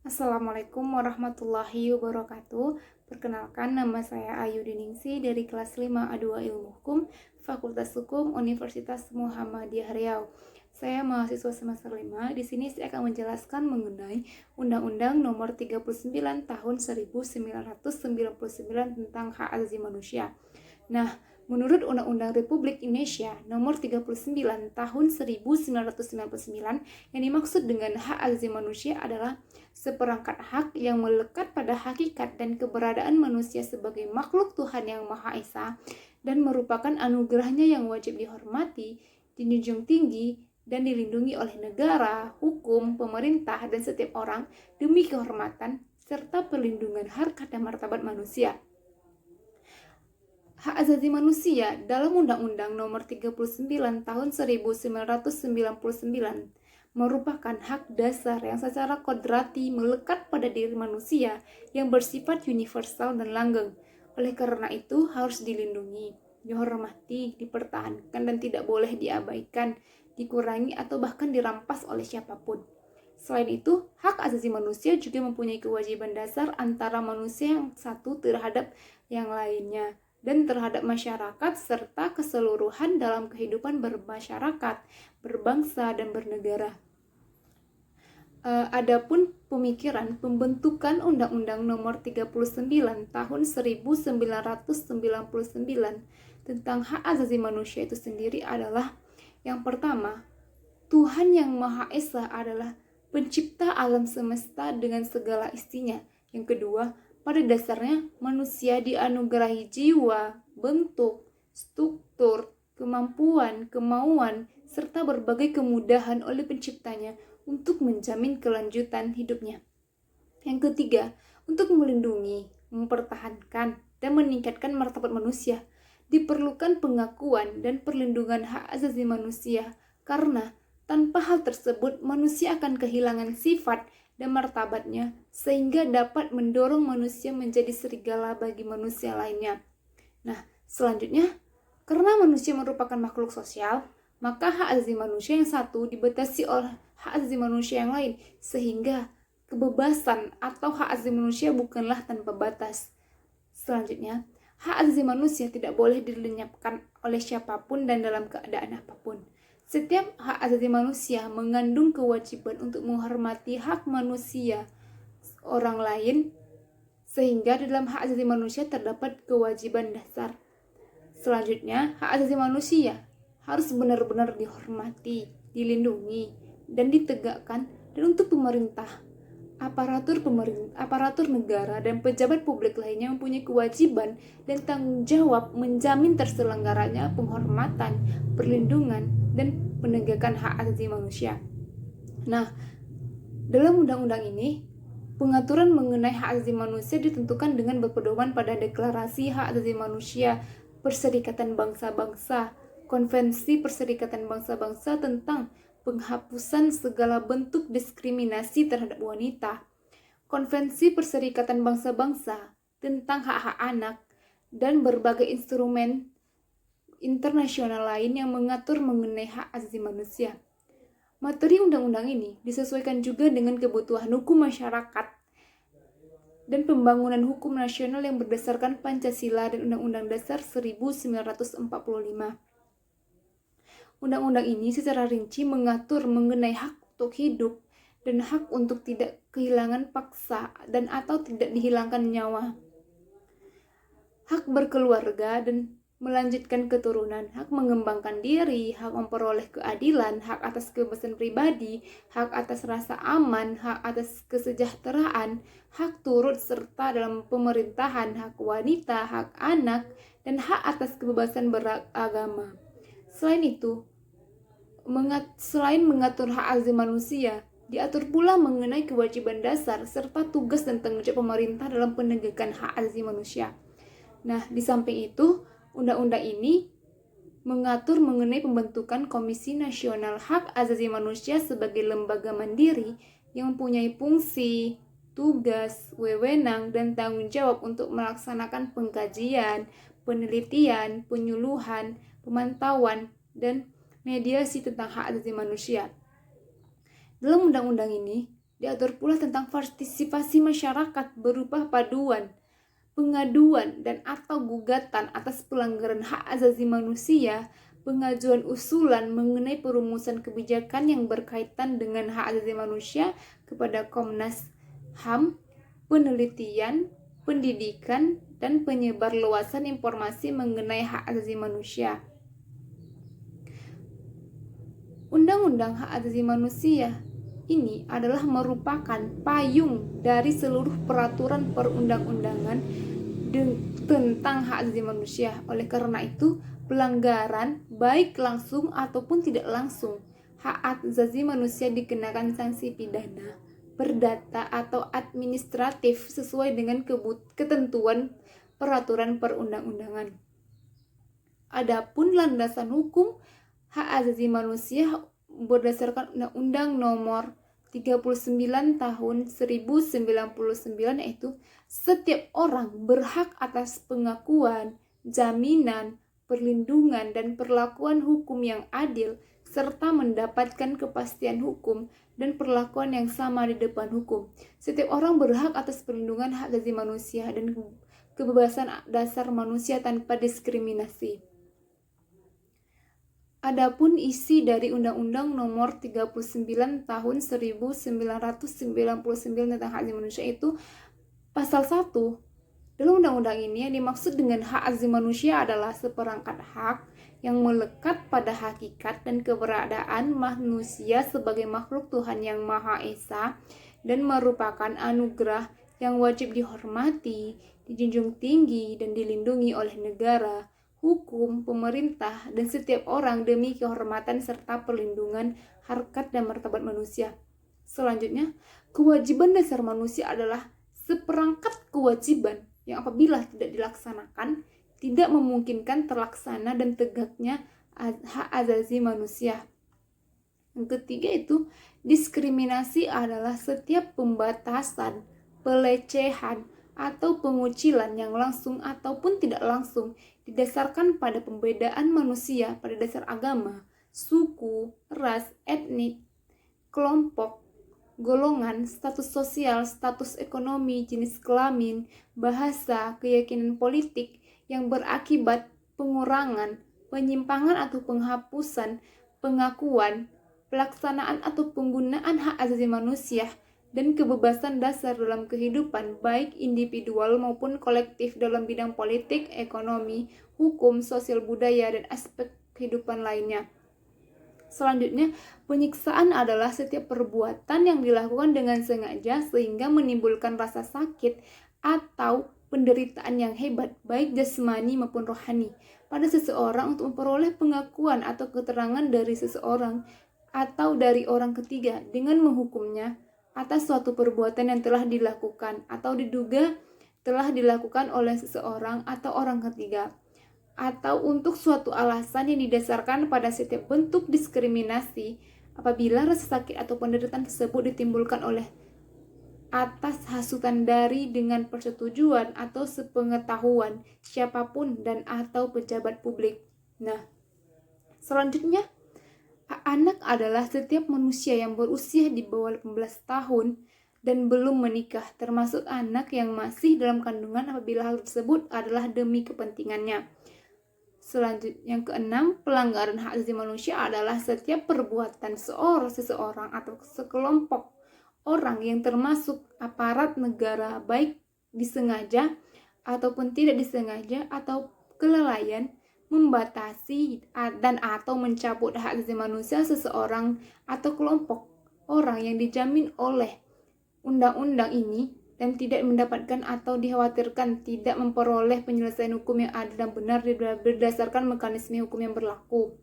Assalamualaikum warahmatullahi wabarakatuh. Perkenalkan, nama saya Ayu Diningsi dari kelas 5A2 Ilmu Hukum, Fakultas Hukum Universitas Muhammadiyah Riau. Saya mahasiswa semester 5. Di sini saya akan menjelaskan mengenai Undang-Undang Nomor 39 Tahun 1999 tentang Hak Asasi Manusia. Nah, menurut Undang-Undang Republik Indonesia Nomor 39 Tahun 1999, yang dimaksud dengan hak asasi manusia adalah seperangkat hak yang melekat pada hakikat dan keberadaan manusia sebagai makhluk Tuhan yang Maha Esa dan merupakan anugerahnya yang wajib dihormati, dijunjung tinggi, dan dilindungi oleh negara, hukum, pemerintah, dan setiap orang demi kehormatan serta perlindungan harkat dan martabat manusia. Hak asasi manusia dalam Undang-Undang Nomor 39 Tahun 1999 merupakan hak dasar yang secara kodrati melekat pada diri manusia yang bersifat universal dan langgeng. Oleh karena itu harus dilindungi, dihormati, dipertahankan, dan tidak boleh diabaikan, dikurangi, atau bahkan dirampas oleh siapapun. Selain itu, hak asasi manusia juga mempunyai kewajiban dasar antara manusia yang satu terhadap yang lainnya dan terhadap masyarakat serta keseluruhan dalam kehidupan bermasyarakat, berbangsa, dan bernegara. Adapun pemikiran pembentukan Undang-Undang Nomor 39 Tahun 1999 tentang hak asasi manusia itu sendiri adalah: yang pertama, Tuhan yang Maha Esa adalah pencipta alam semesta dengan segala isinya. Yang kedua, pada dasarnya manusia dianugerahi jiwa, bentuk, struktur, kemampuan, kemauan, serta berbagai kemudahan oleh penciptanya untuk menjamin kelanjutan hidupnya. Yang ketiga, untuk melindungi, mempertahankan, dan meningkatkan martabat manusia, diperlukan pengakuan dan perlindungan hak asasi manusia karena tanpa hal tersebut manusia akan kehilangan sifat dan martabatnya sehingga dapat mendorong manusia menjadi serigala bagi manusia lainnya. Nah, selanjutnya, karena manusia merupakan makhluk sosial, maka hak asasi manusia yang satu dibatasi oleh hak asasi manusia yang lain, sehingga kebebasan atau hak asasi manusia bukanlah tanpa batas. Selanjutnya, hak asasi manusia tidak boleh dilenyapkan oleh siapapun dan dalam keadaan apapun. Setiap hak asasi manusia mengandung kewajiban untuk menghormati hak manusia orang lain, sehingga di dalam hak asasi manusia terdapat kewajiban dasar. Selanjutnya, hak asasi manusia harus benar-benar dihormati, dilindungi, dan ditegakkan, dan untuk pemerintah, aparatur negara, dan pejabat publik lainnya mempunyai kewajiban dan tanggung jawab menjamin terselenggaranya penghormatan, perlindungan, dan penegakan hak asasi manusia. Nah, dalam undang-undang ini, pengaturan mengenai hak asasi manusia ditentukan dengan berpedoman pada Deklarasi Hak Asasi Manusia Perserikatan Bangsa-Bangsa, Konvensi Perserikatan Bangsa-Bangsa tentang penghapusan segala bentuk diskriminasi terhadap wanita, Konvensi Perserikatan Bangsa-Bangsa tentang hak-hak anak, dan berbagai instrumen internasional lain yang mengatur mengenai hak asasi manusia. Materi undang-undang ini disesuaikan juga dengan kebutuhan hukum masyarakat dan pembangunan hukum nasional yang berdasarkan Pancasila dan Undang-Undang Dasar 1945. Undang-undang ini secara rinci mengatur mengenai hak untuk hidup dan hak untuk tidak kehilangan paksa dan atau tidak dihilangkan nyawa, hak berkeluarga dan melanjutkan keturunan, hak mengembangkan diri, hak memperoleh keadilan, hak atas kebebasan pribadi, hak atas rasa aman, hak atas kesejahteraan, hak turut serta dalam pemerintahan, hak wanita, hak anak, dan hak atas kebebasan beragama. Selain itu, selain mengatur hak asasi manusia, diatur pula mengenai kewajiban dasar serta tugas dan tanggung jawab pemerintah dalam penegakan hak asasi manusia. Nah, di samping itu, undang-undang ini mengatur mengenai pembentukan Komisi Nasional Hak Asasi Manusia sebagai lembaga mandiri yang mempunyai fungsi, tugas, wewenang, dan tanggung jawab untuk melaksanakan pengkajian, penelitian, penyuluhan, pemantauan, dan mediasi tentang hak asasi manusia. Dalam undang-undang ini Diatur pula tentang partisipasi masyarakat berupa pengaduan dan atau gugatan atas pelanggaran hak asasi manusia, pengajuan usulan mengenai perumusan kebijakan yang berkaitan dengan hak asasi manusia kepada Komnas HAM, penelitian, pendidikan, dan penyebarluasan informasi mengenai hak asasi manusia. Undang-Undang Hak Asasi Manusia ini adalah merupakan payung dari seluruh peraturan perundang-undangan tentang hak asasi manusia. Oleh karena itu, pelanggaran baik langsung ataupun tidak langsung hak asasi manusia dikenakan sanksi pidana, perdata atau administratif sesuai dengan ketentuan peraturan perundang-undangan. Adapun landasan hukum hak asasi manusia berdasarkan Undang-Undang Nomor 39 Tahun 1099, yaitu setiap orang berhak atas pengakuan, jaminan, perlindungan, dan perlakuan hukum yang adil, serta mendapatkan kepastian hukum dan perlakuan yang sama di depan hukum. Setiap orang berhak atas perlindungan hak asasi manusia dan kebebasan dasar manusia tanpa diskriminasi. Adapun isi dari Undang-Undang Nomor 39 Tahun 1999 tentang hak asasi manusia itu pasal 1. Dalam undang-undang ini yang dimaksud dengan hak asasi manusia adalah seperangkat hak yang melekat pada hakikat dan keberadaan manusia sebagai makhluk Tuhan yang Maha Esa dan merupakan anugerah yang wajib dihormati, dijunjung tinggi, dan dilindungi oleh negara, hukum, pemerintah, dan setiap orang demi kehormatan serta perlindungan harkat dan martabat manusia. Selanjutnya, kewajiban dasar manusia adalah seperangkat kewajiban yang apabila tidak dilaksanakan, tidak memungkinkan terlaksana dan tegaknya hak asasi manusia. Yang ketiga itu, diskriminasi adalah setiap pembatasan, pelecehan, atau pengucilan yang langsung ataupun tidak langsung didasarkan pada pembedaan manusia pada dasar agama, suku, ras, etnik, kelompok, golongan, status sosial, status ekonomi, jenis kelamin, bahasa, keyakinan politik yang berakibat pengurangan, penyimpangan atau penghapusan, pengakuan, pelaksanaan atau penggunaan hak asasi manusia dan kebebasan dasar dalam kehidupan baik individual maupun kolektif dalam bidang politik, ekonomi, hukum, sosial budaya, dan aspek kehidupan lainnya. Selanjutnya, penyiksaan adalah setiap perbuatan yang dilakukan dengan sengaja sehingga menimbulkan rasa sakit atau penderitaan yang hebat, baik jasmani maupun rohani, pada seseorang untuk memperoleh pengakuan atau keterangan dari seseorang atau dari orang ketiga dengan menghukumnya atas suatu perbuatan yang telah dilakukan atau diduga telah dilakukan oleh seseorang atau orang ketiga, atau untuk suatu alasan yang didasarkan pada setiap bentuk diskriminasi apabila rasa sakit atau penderitaan tersebut ditimbulkan oleh atas hasutan dari dengan persetujuan atau sepengetahuan siapapun dan atau pejabat publik. Nah, selanjutnya, anak adalah setiap manusia yang berusia di bawah 18 tahun dan belum menikah, termasuk anak yang masih dalam kandungan apabila hal tersebut adalah demi kepentingannya. Selanjutnya, yang keenam, pelanggaran hak asasi manusia adalah setiap perbuatan seseorang atau sekelompok orang yang termasuk aparat negara, baik disengaja ataupun tidak disengaja, atau kelalaian membatasi dan atau mencabut hak asasi manusia seseorang atau kelompok orang yang dijamin oleh undang-undang ini dan tidak mendapatkan atau dikhawatirkan tidak memperoleh penyelesaian hukum yang adil dan benar berdasarkan mekanisme hukum yang berlaku.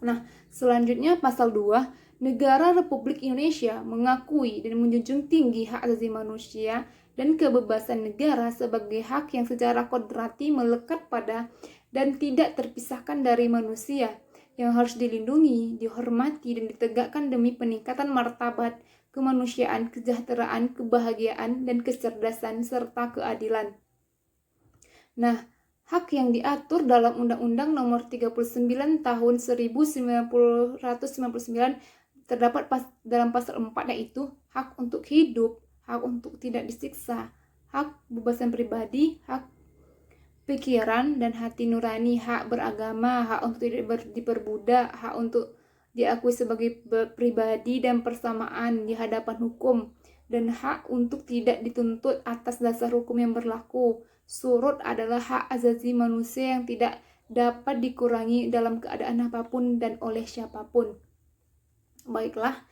Nah, selanjutnya pasal 2, Negara Republik Indonesia mengakui dan menjunjung tinggi hak asasi manusia dan kebebasan negara sebagai hak yang secara kodrati melekat pada dan tidak terpisahkan dari manusia, yang harus dilindungi, dihormati, dan ditegakkan demi peningkatan martabat, kemanusiaan, kesejahteraan, kebahagiaan, dan kecerdasan, serta keadilan. Nah, hak yang diatur dalam Undang-Undang Nomor 39 Tahun 1999 terdapat dalam pasal 4 yaitu hak untuk hidup, hak untuk tidak disiksa, hak kebebasan pribadi, hak pikiran dan hati nurani, hak beragama, hak untuk tidak diperbudak, hak untuk diakui sebagai pribadi dan persamaan di hadapan hukum, dan hak untuk tidak dituntut atas dasar hukum yang berlaku. Surut adalah hak asasi manusia yang tidak dapat dikurangi dalam keadaan apapun dan oleh siapapun. Baiklah,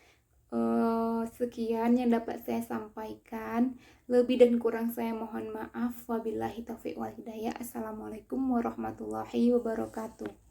sekian yang dapat saya sampaikan. Lebih dan kurang saya mohon maaf. Wabillahi taufiq wal hidayah. Assalamualaikum warahmatullahi wabarakatuh.